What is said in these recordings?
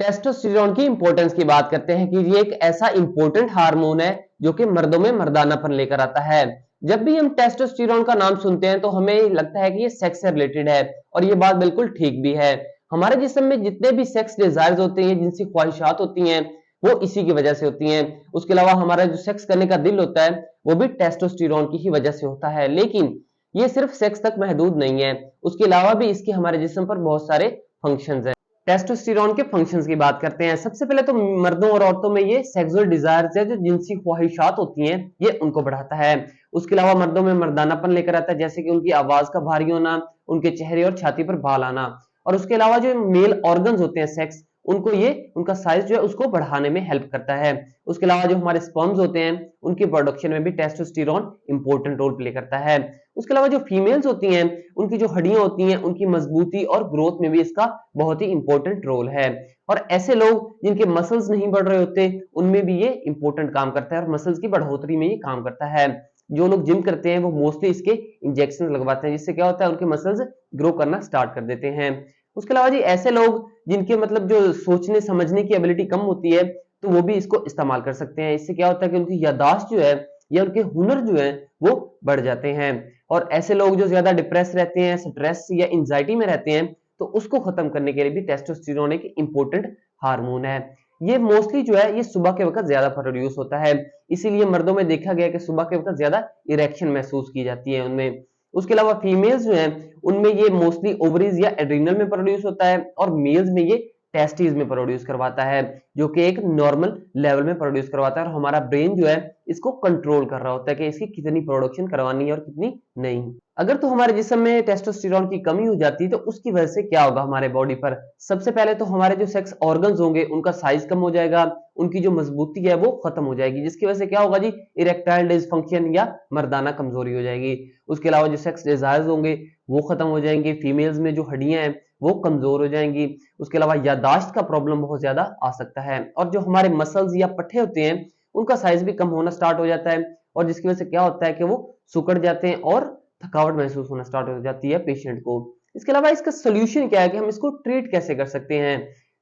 Testosterone की importance की बात करते हैं कि ये एक ऐसा इंपॉर्टेंट हार्मोन है जो कि मर्दों में मर्दानापन लेकर आता है। जब भी हम टेस्टोस्टेरोन का नाम सुनते हैं तो हमें लगता है कि ये सेक्स से रिलेटेड है और ये बात बिल्कुल ठीक भी है। हमारे जिस्म में जितने भी सेक्स डिजायर्स होते हैं, जिनसी ख्वाहिशात होती हैं, वो इसी की वजह से होती हैं। उसके अलावा हमारा जो सेक्स करने का दिल होता है वो भी टेस्टोस्टेरोन की ही वजह से होता है। लेकिन ये सिर्फ सेक्स तक महदूद नहीं है, उसके अलावा भी इसके हमारे जिस्म पर बहुत सारे फंक्शंस हैं। टेस्टोस्टेरोन के फंक्शंस की बात करते हैं। सबसे पहले तो मर्दों और औरतों में ये सेक्सुअल डिजायर्स है, जो जिनसी ख्वाहिशात होती हैं, ये उनको बढ़ाता है। उसके अलावा मर्दों में मर्दानापन लेकर आता है, जैसे कि उनकी आवाज का भारी होना, उनके चेहरे और छाती पर बाल आना। और उसके अलावा जो मेल ऑर्गन्स होते हैं सेक्स, उनको ये उनका साइज जो है उसको बढ़ाने में हेल्प करता है। उसके अलावा जो हमारे स्पर्म्स होते हैं, उनकी प्रोडक्शन में भी टेस्टोस्टेरोन इंपॉर्टेंट रोल प्ले करता है। उसके अलावा जो फीमेल्स होती हैं, उनकी जो हड्डियां होती हैं, उनकी मजबूती और ग्रोथ में भी इसका बहुत ही इंपॉर्टेंट रोल है। और ऐसे लोग जिनके मसल्स नहीं बढ़ रहे होते, उनमें भी ये इंपॉर्टेंट काम करता है और मसल्स की बढ़ोतरी में ये काम करता है। जो लोग जिम करते हैं वो मोस्टली इसके इंजेक्शन लगवाते हैं, जिससे क्या होता है, उनके मसल्स ग्रो करना स्टार्ट कर देते हैं। उसके अलावा जी ऐसे लोग जिनके मतलब जो सोचने समझने की एबिलिटी कम होती है, तो वो भी इसको इस्तेमाल कर सकते हैं। इससे क्या होता है कि उनकी याददाश्त जो है या उनके हुनर जो है वो बढ़ जाते हैं। और ऐसे लोग जो ज्यादा डिप्रेस रहते हैं, स्ट्रेस या एंजाइटी में रहते हैं, तो उसको खत्म करने के लिए भी टेस्टोस्टेरोन एक इंपॉर्टेंट हार्मोन है। ये मोस्टली जो है ये सुबह के वक्त ज्यादा प्रोड्यूस होता है, इसीलिए मर्दों में देखा गया कि सुबह के वक्त ज्यादा इरेक्शन महसूस की जाती है उनमें। उसके अलावा फीमेल्स जो हैं, उनमें ये मोस्टली ओवरीज या एड्रिनल में प्रोड्यूस होता है और मेल्स में ये टेस्टिस में प्रोड्यूस करवाता है, जो कि एक नॉर्मल लेवल में प्रोड्यूस करवाता है। और हमारा ब्रेन जो है इसको कंट्रोल कर रहा होता है कि इसकी कितनी प्रोडक्शन करवानी है और कितनी नहीं। अगर तो हमारे जिस्म में टेस्टोस्टेरोन की कमी हो जाती है तो उसकी वजह से क्या होगा हमारे बॉडी पर। सबसे पहले तो हमारे जो सेक्स ऑर्गन्स होंगे उनका साइज कम हो जाएगा, उनकी जो मजबूती है वो खत्म हो जाएगी, जिसकी वजह से क्या होगा जी, इरेक्टाइल डिसफंक्शन या मर्दाना कमजोरी हो जाएगी। उसके अलावा जो सेक्स डिजायर्स होंगे वो खत्म हो जाएंगे, फीमेल्स में जो हड्डियां हैं वो कमजोर हो जाएंगी। उसके अलावा याददाश्त का प्रॉब्लम बहुत ज्यादा आ सकता है और जो हमारे मसल्स या पट्टे होते हैं उनका साइज भी कम होना स्टार्ट हो जाता है, और जिसकी वजह से क्या होता है कि वो सिकुड़ जाते हैं और थकावट महसूस होना स्टार्ट हो जाती है पेशेंट को। इसके अलावा इसका सोल्यूशन क्या है कि हम इसको ट्रीट कैसे कर सकते हैं।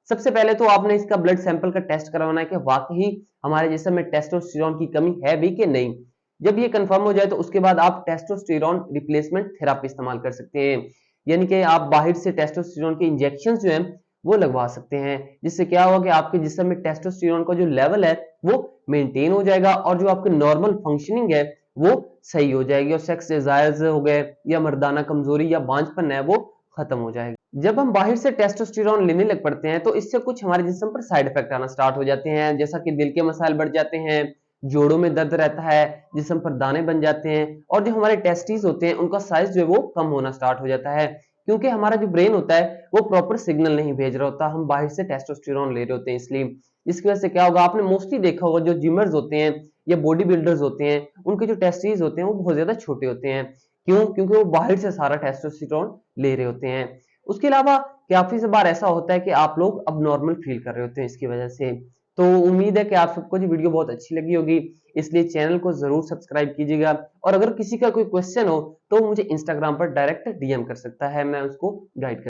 सबसे पहले तो आपने इसका ब्लड सैंपल का टेस्ट करवाना है कि वाकई हमारे जिस्म में टेस्टोस्टेरोन की कमी है भी कि नहीं। जब ये कंफर्म हो जाए तो उसके बाद आप टेस्टोस्टेरोन रिप्लेसमेंट थेरेपी इस्तेमाल कर सकते हैं, यानी कि आप बाहर से टेस्टोस्टेरोन के इंजेक्शन जो हैं वो लगवा सकते हैं, जिससे क्या होगा कि आपके जिस्म में टेस्टोस्टेरोन का जो लेवल है वो मेंटेन हो जाएगा और जो आपकी नॉर्मल फंक्शनिंग है वो सही हो जाएगी और सेक्स डिजायर्स हो गए या मर्दाना कमजोरी या बांझपन है वो खत्म हो जाएगा। जब हम बाहर से टेस्टोस्टेरोन लेने लग पड़ते हैं तो इससे कुछ हमारे जिस्म पर साइड इफेक्ट आना स्टार्ट हो जाते हैं, जैसा कि दिल के मसाइल बढ़ जाते हैं, जोड़ों में दर्द रहता है, जिस्म पर दाने बन जाते हैं और जो हमारे टेस्टिस होते हैं उनका साइज जो है वो कम होना स्टार्ट हो जाता है, क्योंकि हमारा जो ब्रेन होता है वो प्रॉपर सिग्नल नहीं भेज रहा होता, हम बाहर से टेस्टोस्टेरोन ले रहे होते हैं इसलिए। इसकी वजह से क्या होगा, आपने मोस्टली देखा होगा जो जिमर्स होते हैं या बॉडी बिल्डर्स होते हैं, उनके जो टेस्टिस होते हैं वो बहुत ज्यादा छोटे होते हैं। क्यों? क्योंकि वो बाहर से सारा टेस्टोस्टेरोन ले रहे होते हैं। उसके अलावा काफी से बार ऐसा होता है कि आप लोग अब नॉर्मल फील कर रहे होते हैं इसकी वजह से। तो उम्मीद है कि आप सबको ये वीडियो बहुत अच्छी लगी होगी, इसलिए चैनल को जरूर सब्सक्राइब कीजिएगा। और अगर किसी का कोई क्वेश्चन हो तो मुझे इंस्टाग्राम पर डायरेक्ट डीएम कर सकता है, मैं उसको गाइड कर